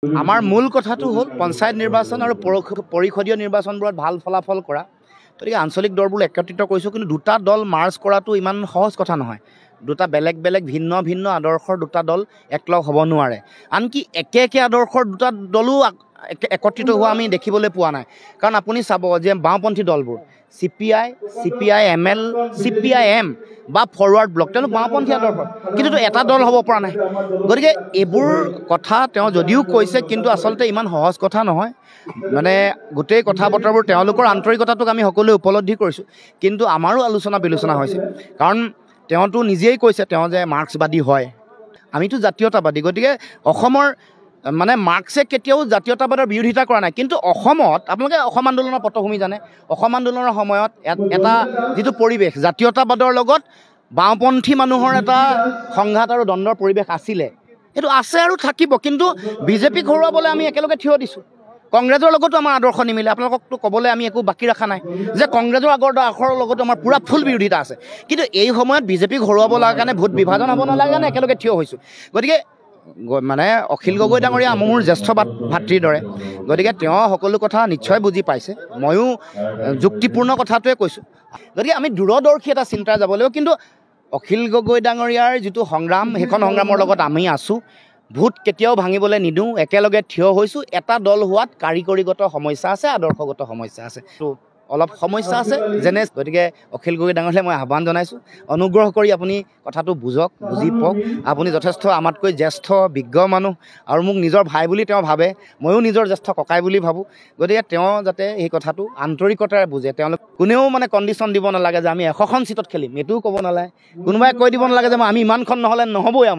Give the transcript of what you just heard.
আমাৰ মূল কথাটো হ'ল পঞ্চায়ত নিৰ্বাচন আৰু পৰিষদীয় নিৰ্বাচনবোৰত ভাল ফলাফল কৰা। গতিকে আঞ্চলিক দলবোৰ একত্ৰিত কৰিছোঁ, কিন্তু দুটা দল মাৰ্চ কৰাটো ইমান সহজ কথা নহয়। দুটা বেলেগ বেলেগ ভিন্ন ভিন্ন আদৰ্শৰ দুটা দল একলগ হ'ব নোৱাৰে। আনকি একে আদৰ্শৰ দুটা দলো একত্ৰিত হোৱা আমি দেখিবলৈ পোৱা নাই। কাৰণ আপুনি চাব যে বাওঁপন্থী দলবোৰ CPI, CPI-ML, CPI-M বা ফৰৱাৰ্ড ব্লক, তেওঁলোক বাওঁপন্থী আদৰ্শৰ, কিন্তু এটা দল হ'ব পৰা নাই। গতিকে এইবোৰ কথা তেওঁ যদিও কৈছে, কিন্তু আচলতে ইমান সহজ কথা নহয়। মানে গোটেই কথা বতৰাবোৰ তেওঁলোকৰ আন্তৰিকতাটোক আমি সকলোৱে উপলব্ধি কৰিছোঁ, কিন্তু আমাৰো আলোচনা বিলোচনা হৈছে। কাৰণ তেওঁতো নিজেই কৈছে তেওঁ যে মাৰ্ক্সবাদী হয়, আমিতো জাতীয়তাবাদী। গতিকে অসমৰ মানে মাৰ্ক্সে কেতিয়াও জাতীয়তাবাদৰ বিৰোধিতা কৰা নাই। কিন্তু অসমত আপোনালোকে অসম আন্দোলনৰ পটভূমি জানে, অসম আন্দোলনৰ সময়ত এটা যিটো পৰিৱেশ জাতীয়তাবাদৰ লগত বাওঁপন্থী মানুহৰ এটা সংঘাত আৰু দ্বন্দ্বৰ পৰিৱেশ আছিলে, সেইটো আছে আৰু থাকিব। কিন্তু বিজেপিক হৰুৱাবলৈ আমি একেলগে থিয় দিছোঁ। কংগ্ৰেছৰ লগতো আমাৰ আদৰ্শ নিমিলে। আপোনালোককতো ক'বলৈ আমি একো বাকী ৰখা নাই যে কংগ্ৰেছৰ আদৰ্শৰ লগতো আমাৰ পূৰা ফুল বিৰোধিতা আছে। কিন্তু এই সময়ত বিজেপিক হৰুৱাব লগা কাৰণে, ভোট বিভাজন হ'ব নালাগে কাৰণে একেলগে থিয় হৈছোঁ। গতিকে মানে অখিল গগৈ ডাঙৰীয়া মোৰ জ্যেষ্ঠ ভাতৃৰ দৰে। গতিকে তেওঁ সকলো কথা নিশ্চয় বুজি পাইছে। ময়ো যুক্তিপূৰ্ণ কথাটোৱে কৈছোঁ। গতিকে আমি দূৰদৰ্শী এটা চিন্তাৰে যাব লাগিব। কিন্তু অখিল গগৈ ডাঙৰীয়াৰ যিটো সংগ্ৰাম, সেইখন সংগ্ৰামৰ লগত আমি আছোঁ। ভোট কেতিয়াও ভাঙিবলৈ নিদিওঁ, একেলগে থিয় হৈছোঁ। এটা দল হোৱাত কাৰিকৰীগত সমস্যা আছে, আদৰ্শগত সমস্যা আছে, অলপ সমস্যা আছে যেনে। গতিকে অখিল গগৈ ডাঙৰীয়ালৈ মই আহ্বান জনাইছোঁ, অনুগ্ৰহ কৰি আপুনি কথাটো বুজক, বুজি পাওক। আপুনি যথেষ্ট আমাতকৈ জ্যেষ্ঠ বিজ্ঞ মানুহ, আৰু মোক নিজৰ ভাই বুলি তেওঁ ভাবে, ময়ো নিজৰ জ্যেষ্ঠ ককাই বুলি ভাবোঁ। গতিকে তেওঁ যাতে এই কথাটো আন্তৰিকতাৰে বুজে। তেওঁলোক কোনেও মানে কণ্ডিশ্যন দিব নালাগে যে আমি 100খন চিটত খেলিম, এইটোও ক'ব নালাগে। কোনোবাই কৈ দিব নালাগে যে আমি ইমানখন নহ'লে নহ'বই আমাৰ।